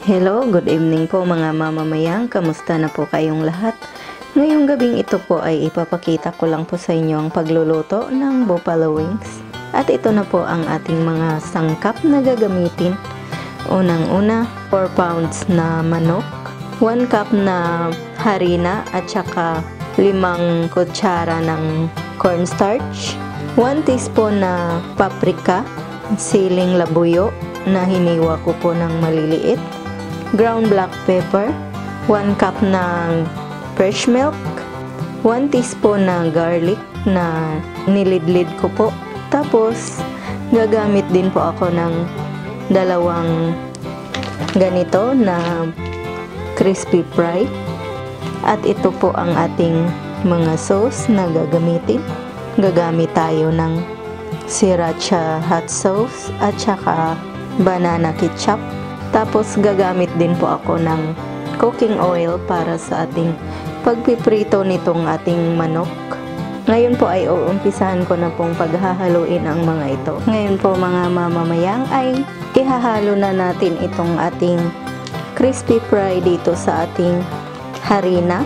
Hello, good evening po mga mamamayan. Kamusta na po kayong lahat? Ngayong gabing ito po ay ipapakita ko lang po sa inyo ang pagluluto ng buffalo wings. At ito na po ang ating mga sangkap na gagamitin. Unang-una, 4 pounds na manok, 1 cup na harina at saka 5 kutsara ng cornstarch, 1 teaspoon na paprika, siling labuyo na hiniwa ko po ng maliliit, ground black pepper, 1 cup ng fresh milk, 1 teaspoon na garlic na nilidlid ko po. Tapos, gagamit din po ako ng 2 ganito na crispy fry. At ito po ang ating mga sauce na gagamitin. Gagamit tayo ng sriracha hot sauce at saka banana ketchup. Tapos gagamit din po ako ng cooking oil para sa ating pagpiprito nitong ating manok. Ngayon po ay uumpisahan ko na pong paghahaluin ang mga ito. Ngayon po mga mamamayang ay ihahalo na natin itong ating crispy fry dito sa ating harina.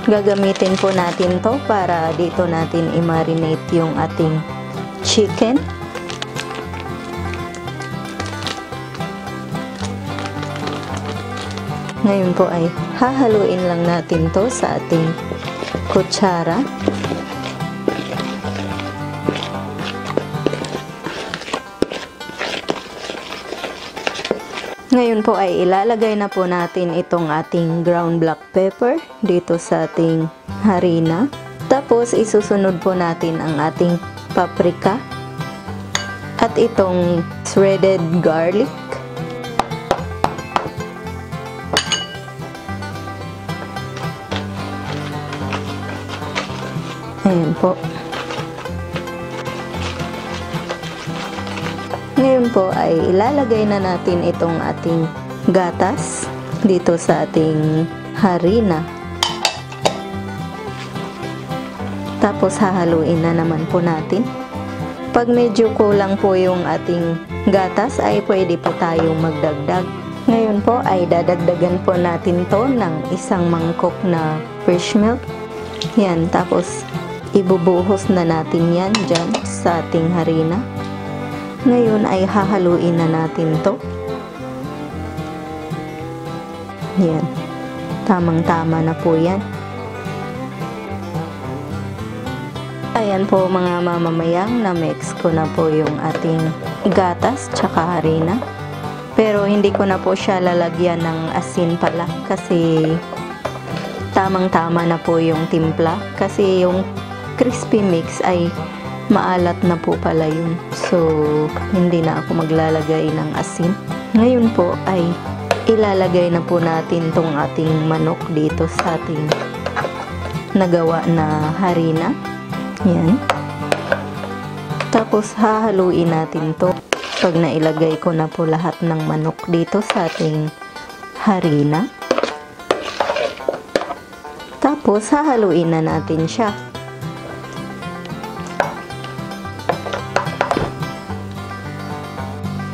Gagamitin po natin to para dito natin i-marinate yung ating chicken. Ngayon po ay hahaluin lang natin to sa ating kutsara. Ngayon po ay ilalagay na po natin itong ating ground black pepper dito sa ating harina. Tapos isusunod po natin ang ating paprika at itong shredded garlic. Ayan po. Ngayon po ay ilalagay na natin itong ating gatas dito sa ating harina. Tapos hahaluin na naman po natin. Pag medyo kulang po yung ating gatas ay pwede po tayong magdagdag. Ngayon po ay dadagdagan po natin to ng 1 mangkok na fresh milk. Yan, tapos ibubuhos na natin yan dyan sa ating harina. Ngayon ay hahaluin na natin to. Yan. Tamang-tama na po yan. Ayan po mga mamamayang, na-mix ko na po yung ating gatas tsaka harina. Pero hindi ko na po siya lalagyan ng asin pala kasi tamang-tama na po yung timpla. Kasi yung crispy mix ay maalat na po pala yun. So, hindi na ako maglalagay ng asin. Ngayon po ay ilalagay na po natin tong ating manok dito sa ating nagawa na harina. Yan. Tapos hahaluin natin to. Pag nailagay ko na po lahat ng manok dito sa ating harina. Tapos hahaluin na natin siya.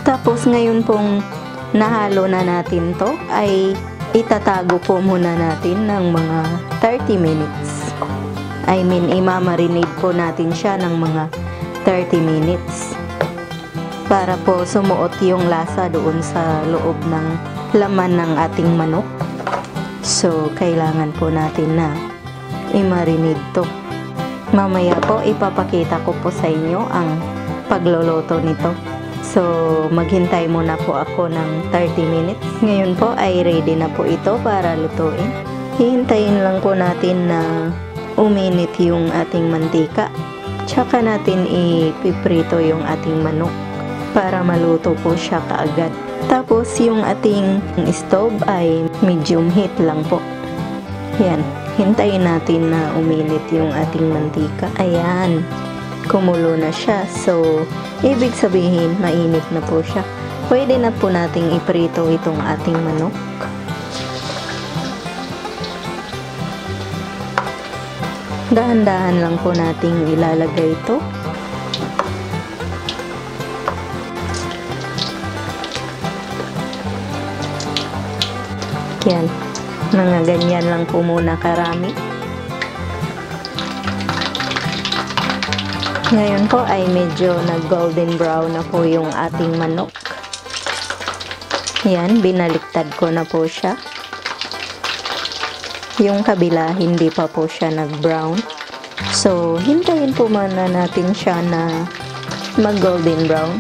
Tapos ngayon pong nahalo na natin to ay itatago po muna natin ng mga 30 minutes. I mean, imamarinate po natin siya ng mga 30 minutes para po sumuot yung lasa doon sa loob ng laman ng ating manok. So, kailangan po natin na i-marinate to. Mamaya po ipapakita ko po sa inyo ang pagluluto nito. So, maghintay muna po ako ng 30 minutes. Ngayon po ay ready na po ito para lutuin. Hihintayin lang po natin na uminit yung ating mantika. Tsaka natin ipiprito yung ating manok para maluto po siya kaagad. Tapos yung ating stove ay medium heat lang po. Yan. Hintayin natin na uminit yung ating mantika. Ayan. Kumulo na siya. So, ibig sabihin, mainit na po siya. Pwede na po nating iprito itong ating manok. Dahan-dahan lang po nating ilalagay ito. Yan. Mga ganyan lang po muna karami. Ngayon po ay medyo nag-golden brown na po yung ating manok. Yan, binaliktad ko na po siya. Yung kabila, hindi pa po siya nag-brown. So, hintayin po muna natin siya na mag-golden brown.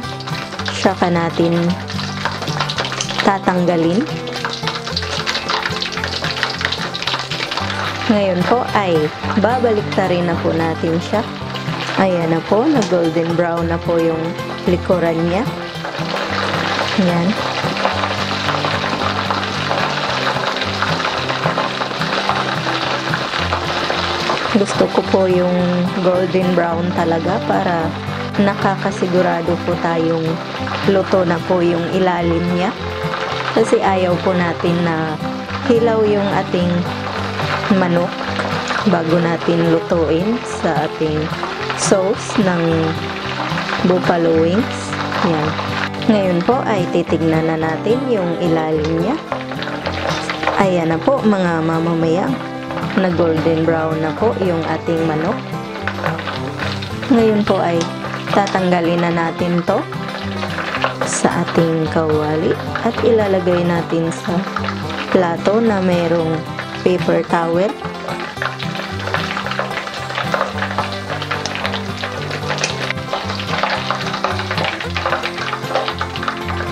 Saka natin tatanggalin. Ngayon po ay babaliktarin na po natin siya. Ayan na po, nag-golden brown na po yung likuran niya. Ayan. Gusto ko po yung golden brown talaga para nakakasigurado po tayong luto na po yung ilalim niya. Kasi ayaw po natin na hilaw yung ating manok bago natin lutuin sa ating sauce ng buffalo wings. Yan. Ngayon po ay titignan na natin yung ilalim niya. Ayan na po mga mamamayang, na golden brown na po yung ating manok. Ngayon po ay tatanggalin na natin to sa ating kawali at ilalagay natin sa plato na mayroong paper towel.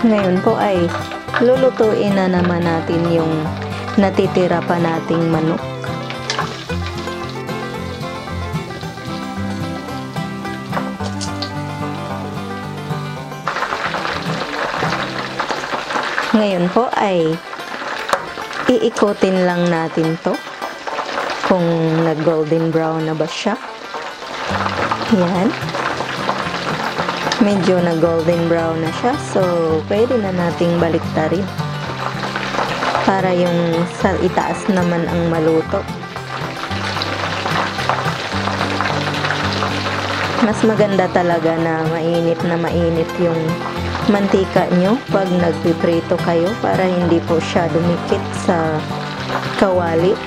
Ngayon po ay lulutuin na naman natin yung natitira pa nating manok. Ngayon po ay iikotin lang natin to kung nag-golden brown na ba siya. Yan. Medyo nag-golden brown na siya, so pwede na nating baliktarin para yung sa itaas naman ang maluto. Mas maganda talaga na mainit yung mantika nyo pag nagpiprito kayo para hindi po siya dumikit sa kawali.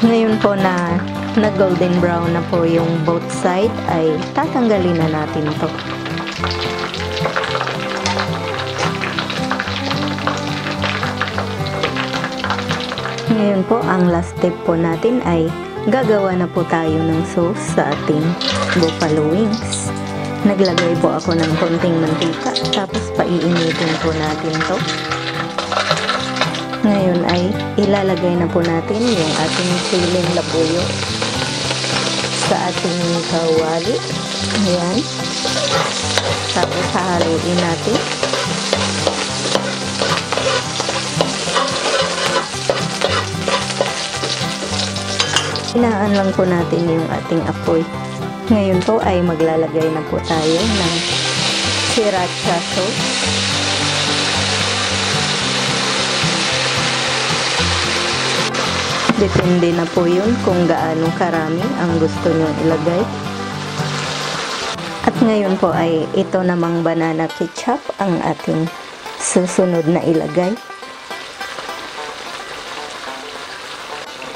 Ngayon po na nag-golden brown na po yung both side ay tatanggalin na natin to. Ngayon po ang last step po natin ay gagawa na po tayo ng sauce sa ating buffalo wings. Naglagay po ako ng konting mantika, tapos paiinitin po natin to. Ngayon ay ilalagay na po natin yung ating siling labuyo sa ating kawali. Ayan. Tapos hahaluin natin. Hinaan lang po natin yung ating apoy. Ngayon po ay maglalagay na po tayo ng sriracha sauce. Depende na po yun kung gaano karami ang gusto nyong ilagay. At ngayon po ay ito namang banana ketchup ang ating susunod na ilagay.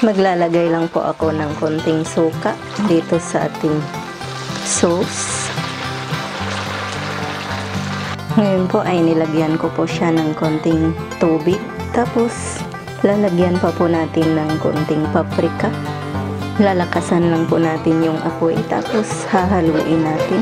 Maglalagay lang po ako ng konting suka dito sa ating sauce. Ngayon po ay nilagyan ko po siya ng konting tubig. Tapos lalagyan pa po natin ng konting paprika. Lalakasan lang po natin yung apoy. Tapos hahaluin natin.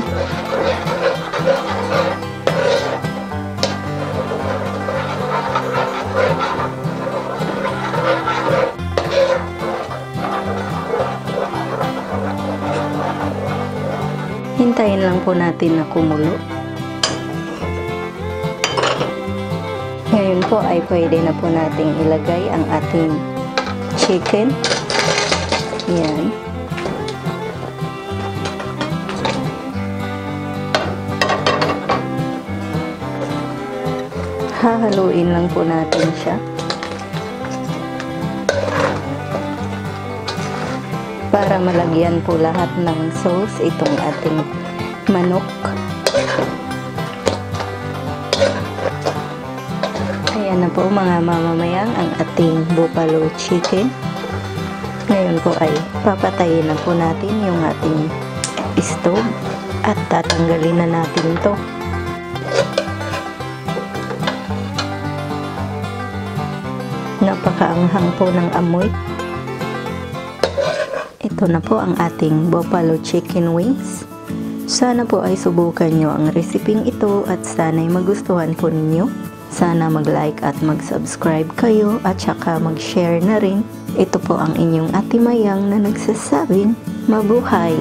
Hintayin lang po natin na kumulo. Ngayon po ay pwede na po nating ilagay ang ating chicken. Yan. Hahaluin lang po natin siya. Para malagyan po lahat ng sauce itong ating manok. Ayan na po mga mamamayang ang ating buffalo chicken. Ngayon po ay papatayin na po natin yung ating stove at tatanggalin na natin to. Napakaanghang po ng amoy. Ito na po ang ating buffalo chicken wings. Sana po ay subukan nyo ang reseping ito at sana'y magustuhan po ninyo. Sana mag-like at mag-subscribe kayo at saka mag-share na rin. Ito po ang inyong Ate Mayang na nagsasabing mabuhay!